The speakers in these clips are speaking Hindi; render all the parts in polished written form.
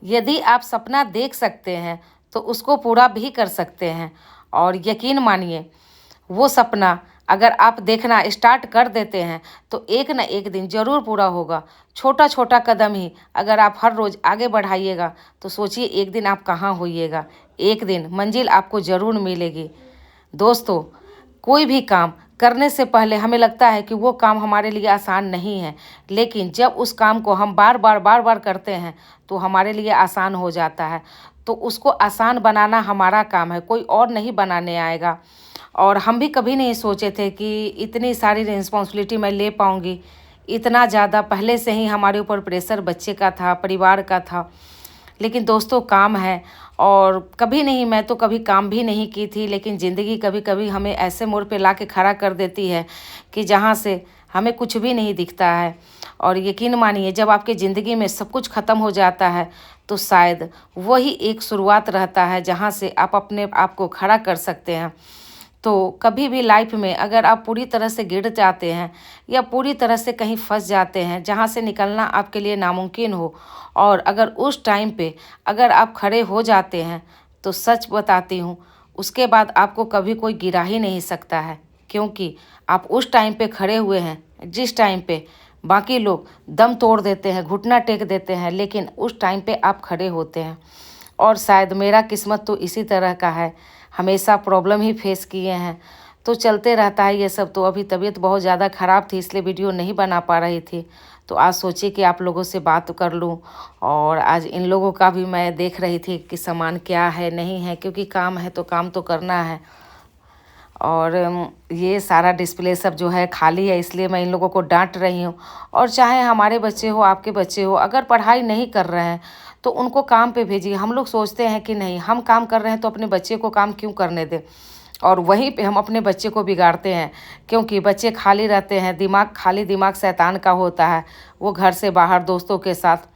यदि आप सपना देख सकते हैं तो उसको पूरा भी कर सकते हैं। और यकीन मानिए, वो सपना अगर आप देखना स्टार्ट कर देते हैं तो एक न एक दिन ज़रूर पूरा होगा। छोटा छोटा कदम ही अगर आप हर रोज़ आगे बढ़ाइएगा तो सोचिए एक दिन आप कहाँ होइएगा। एक दिन मंजिल आपको ज़रूर मिलेगी। दोस्तों, कोई भी काम करने से पहले हमें लगता है कि वो काम हमारे लिए आसान नहीं है, लेकिन जब उस काम को हम बार बार करते हैं तो हमारे लिए आसान हो जाता है। तो उसको आसान बनाना हमारा काम है, कोई और नहीं बनाने आएगा। और हम भी कभी नहीं सोचे थे कि इतनी सारी रिस्पॉन्सिबिलिटी मैं ले पाऊँगी। इतना ज़्यादा पहले से ही हमारे ऊपर प्रेशर बच्चे का था, परिवार का था। लेकिन दोस्तों, काम है। और कभी नहीं, मैं तो कभी काम भी नहीं की थी, लेकिन ज़िंदगी कभी-कभी हमें ऐसे मोड़ पे ला के खड़ा कर देती है कि जहाँ से हमें कुछ भी नहीं दिखता है। और यकीन मानिए, जब आपकी ज़िंदगी में सब कुछ ख़त्म हो जाता है तो शायद वही एक शुरुआत रहता है जहाँ से आप अपने आप को खड़ा कर सकते हैं। तो कभी भी लाइफ में अगर आप पूरी तरह से गिर जाते हैं या पूरी तरह से कहीं फंस जाते हैं जहाँ से निकलना आपके लिए नामुमकिन हो, और अगर उस टाइम पे अगर आप खड़े हो जाते हैं तो सच बताती हूँ, उसके बाद आपको कभी कोई गिरा ही नहीं सकता है। क्योंकि आप उस टाइम पे खड़े हुए हैं जिस टाइम पे बाकी लोग दम तोड़ देते हैं, घुटना टेक देते हैं, लेकिन उस टाइम पे आप खड़े होते हैं। और शायद मेरा किस्मत तो इसी तरह का है, हमेशा प्रॉब्लम ही फेस किए हैं, तो चलते रहता है ये सब। तो अभी तबीयत बहुत ज़्यादा ख़राब थी, इसलिए वीडियो नहीं बना पा रही थी। तो आज सोची कि आप लोगों से बात कर लूं। और आज इन लोगों का भी मैं देख रही थी कि सामान क्या है नहीं है, क्योंकि काम है तो काम तो करना है। और ये सारा डिस्प्ले सब जो है खाली है, इसलिए मैं इन लोगों को डांट रही हूँ। और चाहे हमारे बच्चे हो, आपके बच्चे हो, अगर पढ़ाई नहीं कर रहे हैं तो उनको काम पे भेजिए। हम लोग सोचते हैं कि नहीं, हम काम कर रहे हैं तो अपने बच्चे को काम क्यों करने दें, और वहीं पे हम अपने बच्चे को बिगाड़ते हैं। क्योंकि बच्चे खाली रहते हैं, दिमाग खाली, दिमाग शैतान का होता है। वो घर से बाहर दोस्तों के साथ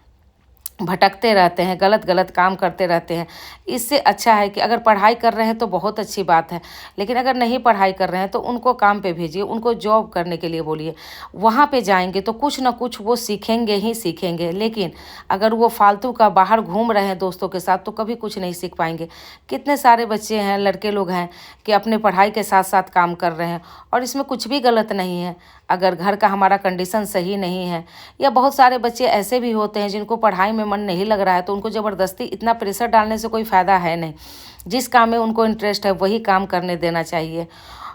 भटकते रहते हैं, गलत गलत काम करते रहते हैं। इससे अच्छा है कि अगर पढ़ाई कर रहे हैं तो बहुत अच्छी बात है, लेकिन अगर नहीं पढ़ाई कर रहे हैं तो उनको काम पे भेजिए, उनको जॉब करने के लिए बोलिए। वहाँ पे जाएंगे तो कुछ ना कुछ वो सीखेंगे ही सीखेंगे। लेकिन अगर वो फालतू का बाहर घूम रहे हैं दोस्तों के साथ तो कभी कुछ नहीं सीख पाएंगे। कितने सारे बच्चे हैं, लड़के लोग हैं कि अपने पढ़ाई के साथ साथ काम कर रहे हैं, और इसमें कुछ भी गलत नहीं है अगर घर का हमारा कंडीशन सही नहीं है। या बहुत सारे बच्चे ऐसे भी होते हैं जिनको पढ़ाई में मन नहीं लग रहा है, तो उनको ज़बरदस्ती इतना प्रेशर डालने से कोई फ़ायदा है नहीं। जिस काम में उनको इंटरेस्ट है वही काम करने देना चाहिए।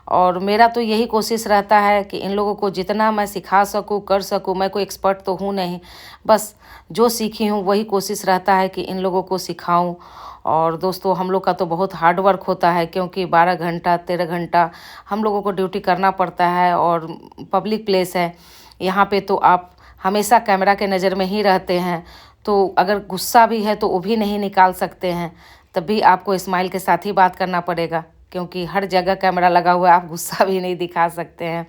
और मेरा तो यही कोशिश रहता है कि इन लोगों को जितना मैं सिखा सकूँ, कर सकूँ। मैं कोई एक्सपर्ट तो हूँ नहीं, बस जो सीखी हूँ वही कोशिश रहता है कि इन लोगों को सिखाऊँ। और दोस्तों, हम लोग का तो बहुत हार्ड वर्क होता है, क्योंकि 12 घंटा 13 घंटा हम लोगों को ड्यूटी करना पड़ता है। और पब्लिक प्लेस है यहाँ पे, तो आप हमेशा कैमरा के नज़र में ही रहते हैं। तो अगर गुस्सा भी है तो वो भी नहीं निकाल सकते हैं, तब भी आपको स्माइल के साथ ही बात करना पड़ेगा, क्योंकि हर जगह कैमरा लगा हुआ है, आप गुस्सा भी नहीं दिखा सकते हैं।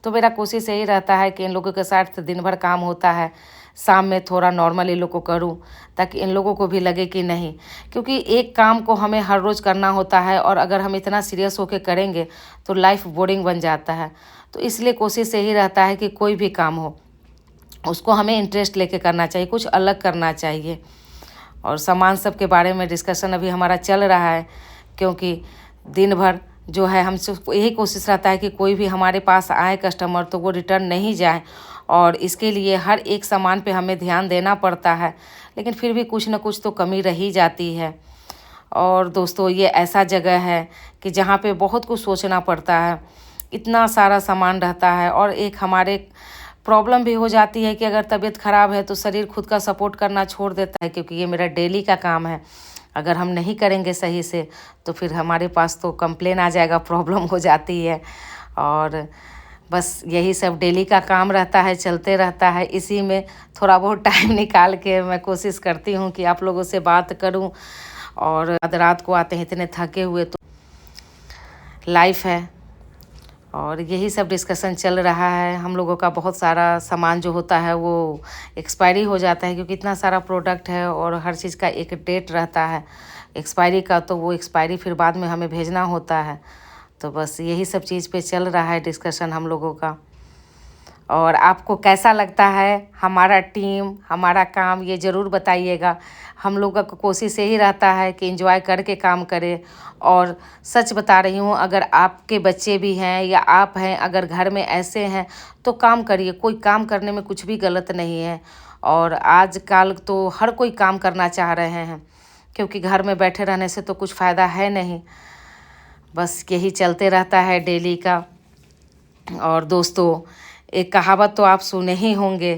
तो मेरा कोशिश यही रहता है कि इन लोगों के साथ दिन भर काम होता है, शाम में थोड़ा नॉर्मल इन लोग को करूं, ताकि इन लोगों को भी लगे कि नहीं, क्योंकि एक काम को हमें हर रोज़ करना होता है, और अगर हम इतना सीरियस होकर करेंगे तो लाइफ बोरिंग बन जाता है। तो इसलिए कोशिश यही रहता है कि कोई भी काम हो उसको हमें इंटरेस्ट लेके करना चाहिए, कुछ अलग करना चाहिए। और सामान सब के बारे में डिस्कशन अभी हमारा चल रहा है, क्योंकि दिन भर जो है हम सब यही कोशिश रहता है कि कोई भी हमारे पास आए कस्टमर तो वो रिटर्न नहीं जाए, और इसके लिए हर एक सामान पे हमें ध्यान देना पड़ता है। लेकिन फिर भी कुछ ना कुछ तो कमी रही जाती है। और दोस्तों, ये ऐसा जगह है कि जहाँ पे बहुत कुछ सोचना पड़ता है, इतना सारा सामान रहता है। और एक हमारे प्रॉब्लम भी हो जाती है कि अगर तबीयत ख़राब है तो शरीर खुद का सपोर्ट करना छोड़ देता है, क्योंकि ये मेरा डेली का काम है। अगर हम नहीं करेंगे सही से तो फिर हमारे पास तो कंप्लेन आ जाएगा, प्रॉब्लम हो जाती है। और बस यही सब डेली का काम रहता है, चलते रहता है। इसी में थोड़ा बहुत टाइम निकाल के मैं कोशिश करती हूँ कि आप लोगों से बात करूँ। और रात को आते हैं इतने थके हुए, तो लाइफ है। और यही सब डिस्कशन चल रहा है। हम लोगों का बहुत सारा सामान जो होता है वो एक्सपायरी हो जाता है, क्योंकि इतना सारा प्रोडक्ट है और हर चीज़ का एक डेट रहता है एक्सपायरी का, तो वो एक्सपायरी फिर बाद में हमें भेजना होता है। तो बस यही सब चीज़ पे चल रहा है डिस्कशन हम लोगों का। और आपको कैसा लगता है हमारा टीम, हमारा काम, ये ज़रूर बताइएगा। हम लोगों का कोशिश यही रहता है कि एंजॉय करके काम करें। और सच बता रही हूँ, अगर आपके बच्चे भी हैं या आप हैं, अगर घर में ऐसे हैं तो काम करिए। कोई काम करने में कुछ भी गलत नहीं है। और आजकल तो हर कोई काम करना चाह रहे हैं, क्योंकि घर में बैठे रहने से तो कुछ फ़ायदा है नहीं। बस यही चलते रहता है डेली का। और दोस्तों, एक कहावत तो आप सुने ही होंगे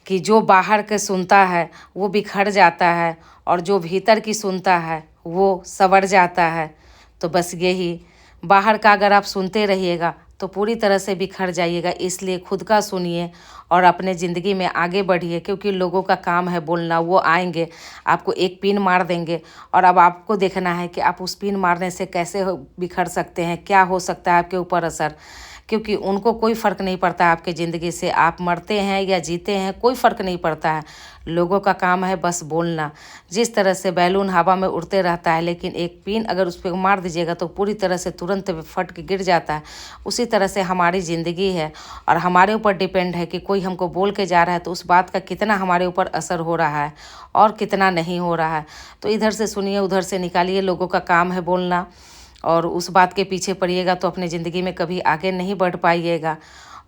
कि जो बाहर के सुनता है वो बिखर जाता है, और जो भीतर की सुनता है वो संवर जाता है। तो बस यही, बाहर का अगर आप सुनते रहिएगा तो पूरी तरह से बिखर जाइएगा। इसलिए खुद का सुनिए और अपने ज़िंदगी में आगे बढ़िए, क्योंकि लोगों का काम है बोलना। वो आएंगे, आपको एक पिन मार देंगे, और अब आपको देखना है कि आप उस पिन मारने से कैसे बिखर सकते हैं, क्या हो सकता है आपके ऊपर असर। क्योंकि उनको कोई फ़र्क नहीं पड़ता आपके ज़िंदगी से, आप मरते हैं या जीते हैं कोई फ़र्क नहीं पड़ता है। लोगों का काम है बस बोलना। जिस तरह से बैलून हवा में उड़ते रहता है, लेकिन एक पिन अगर उस पर मार दीजिएगा तो पूरी तरह से तुरंत फट के गिर जाता है। उसी तरह से हमारी ज़िंदगी है, और हमारे ऊपर डिपेंड है कि कोई हमको बोल के जा रहा है तो उस बात का कितना हमारे ऊपर असर हो रहा है और कितना नहीं हो रहा है। तो इधर से सुनिए, उधर से निकालिए। लोगों का काम है बोलना, और उस बात के पीछे पड़िएगा तो अपने ज़िंदगी में कभी आगे नहीं बढ़ पाइएगा।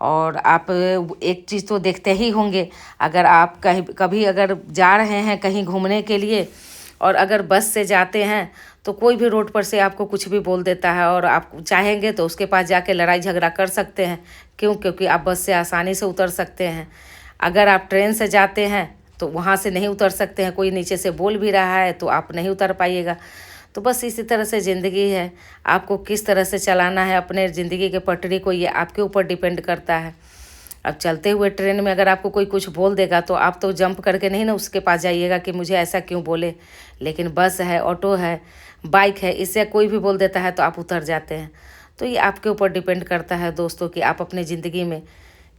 और आप एक चीज़ तो देखते ही होंगे, अगर आप कभी अगर जा रहे हैं कहीं घूमने के लिए, और अगर बस से जाते हैं तो कोई भी रोड पर से आपको कुछ भी बोल देता है, और आप चाहेंगे तो उसके पास जाके लड़ाई झगड़ा कर सकते हैं। क्यों? क्योंकि आप बस से आसानी से उतर सकते हैं। अगर आप ट्रेन से जाते हैं तो वहाँ से नहीं उतर सकते हैं, कोई नीचे से बोल भी रहा है तो आप नहीं उतर पाइएगा। तो बस इसी तरह से ज़िंदगी है, आपको किस तरह से चलाना है अपने ज़िंदगी के पटरी को, ये आपके ऊपर डिपेंड करता है। अब चलते हुए ट्रेन में अगर आपको कोई कुछ बोल देगा तो आप तो जंप करके नहीं ना उसके पास जाइएगा कि मुझे ऐसा क्यों बोले। लेकिन बस है, ऑटो है, बाइक है, इससे कोई भी बोल देता है तो आप उतर जाते हैं। तो ये आपके ऊपर डिपेंड करता है दोस्तों कि आप अपने ज़िंदगी में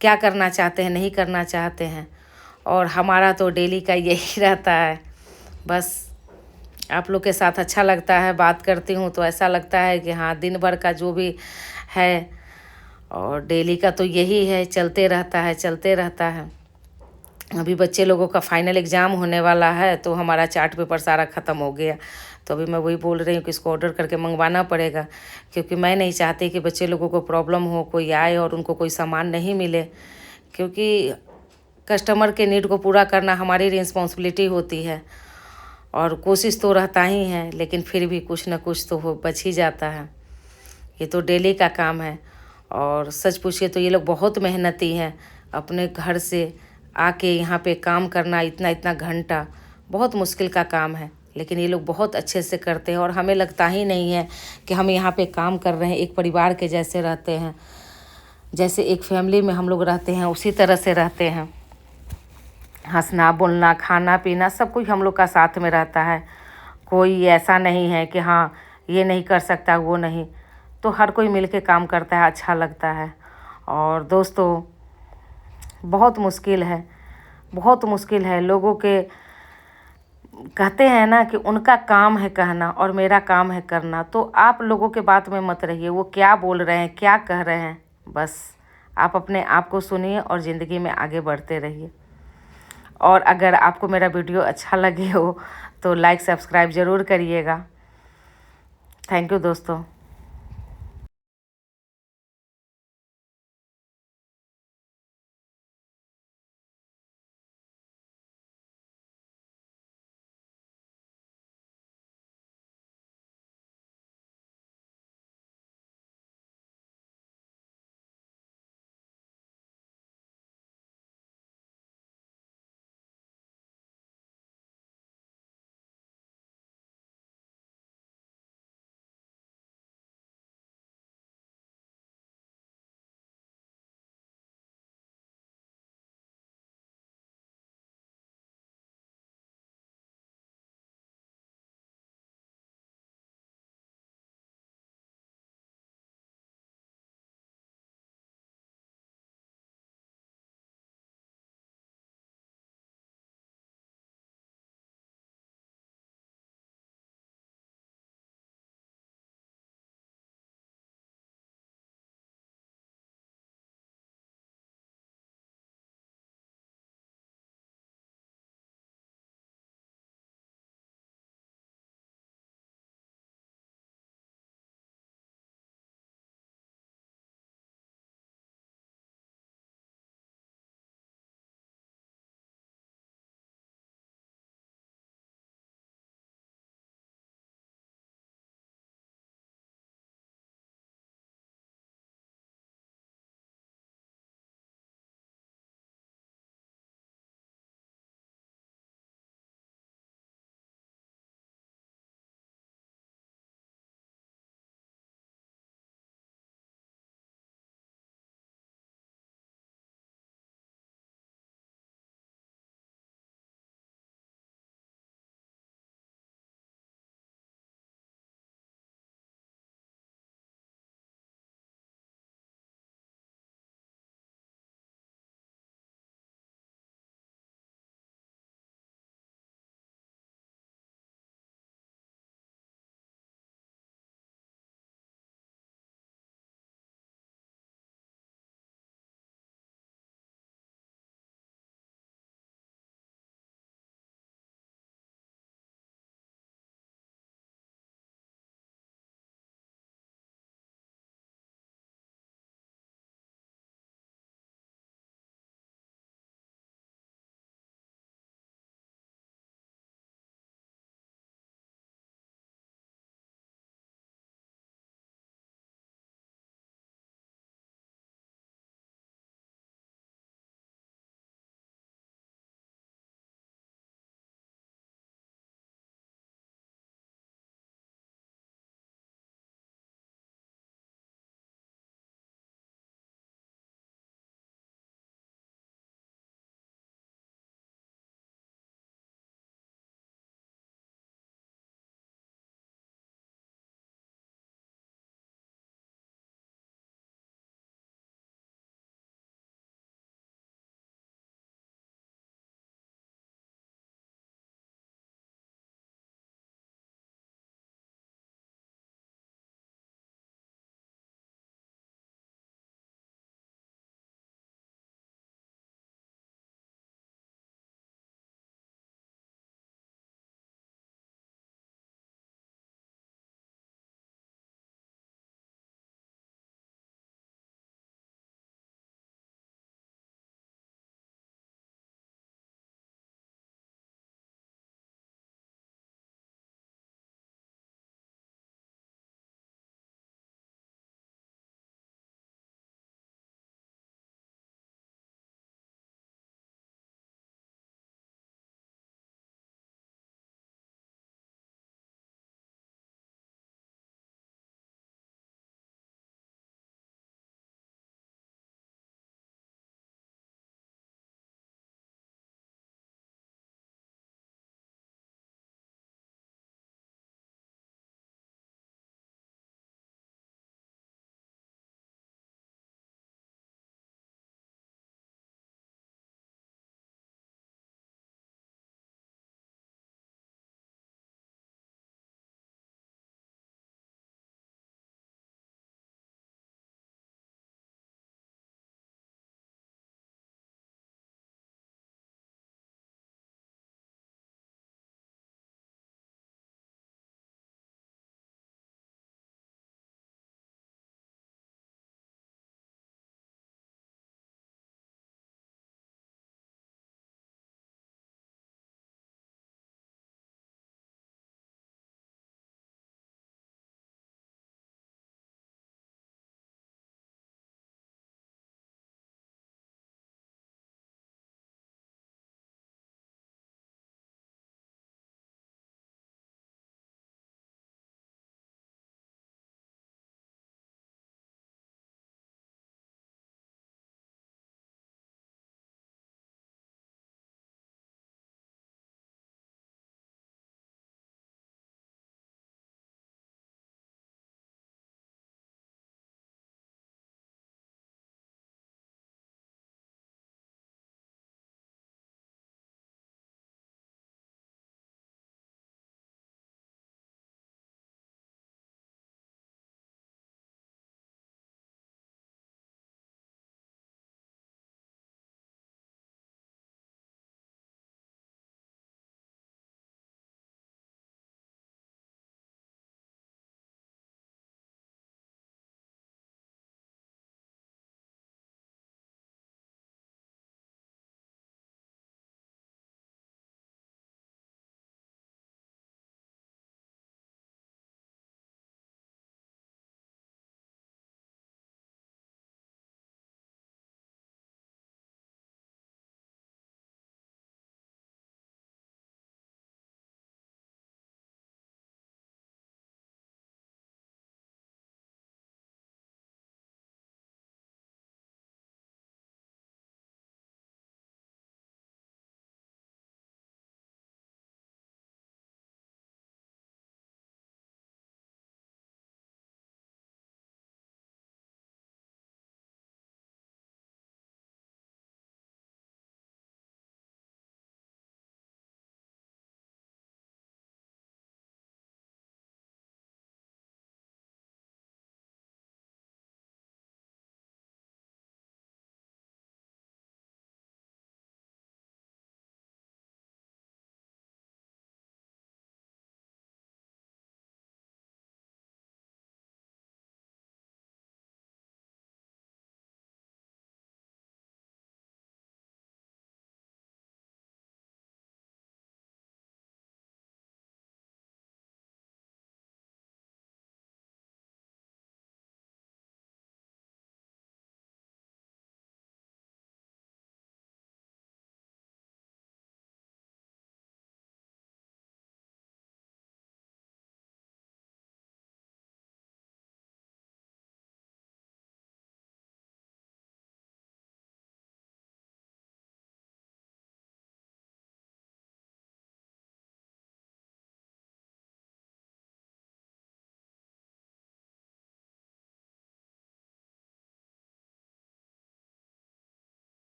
क्या करना चाहते हैं, नहीं करना चाहते हैं। और हमारा तो डेली का यही रहता है। बस आप लोग के साथ अच्छा लगता है, बात करती हूँ तो ऐसा लगता है कि हाँ, दिन भर का जो भी है और डेली का तो यही है, चलते रहता है, चलते रहता है। अभी बच्चे लोगों का फाइनल एग्ज़ाम होने वाला है तो हमारा चार्ट पेपर सारा ख़त्म हो गया। तो अभी मैं वही बोल रही हूँ कि इसको ऑर्डर करके मंगवाना पड़ेगा, क्योंकि मैं नहीं चाहती कि बच्चे लोगों को प्रॉब्लम हो, कोई आए और उनको कोई सामान नहीं मिले। क्योंकि कस्टमर के नीड को पूरा करना हमारी रिस्पॉन्सिबिलिटी होती है, और कोशिश तो रहता ही है, लेकिन फिर भी कुछ ना कुछ तो हो बच ही जाता है। ये तो डेली का काम है। और सच पूछिए तो ये लोग बहुत मेहनती हैं। अपने घर से आके यहाँ पे काम करना इतना इतना घंटा बहुत मुश्किल का काम है, लेकिन ये लोग बहुत अच्छे से करते हैं। और हमें लगता ही नहीं है कि हम यहाँ पे काम कर रहे हैं, एक परिवार के जैसे रहते हैं, जैसे एक फैमिली में हम लोग रहते हैं उसी तरह से रहते हैं। हंसना बोलना खाना पीना सब कुछ हम लोग का साथ में रहता है। कोई ऐसा नहीं है कि हाँ ये नहीं कर सकता वो नहीं, तो हर कोई मिल के काम करता है, अच्छा लगता है। और दोस्तों, बहुत मुश्किल है, बहुत मुश्किल है। लोगों के कहते हैं ना कि उनका काम है कहना और मेरा काम है करना, तो आप लोगों के बात में मत रहिए, वो क्या बोल रहे हैं, क्या कह रहे हैं। बस आप अपने आप को सुनिए और ज़िंदगी में आगे बढ़ते रहिए। और अगर आपको मेरा वीडियो अच्छा लगे हो तो लाइक सब्सक्राइब ज़रूर करिएगा। थैंक यू दोस्तों।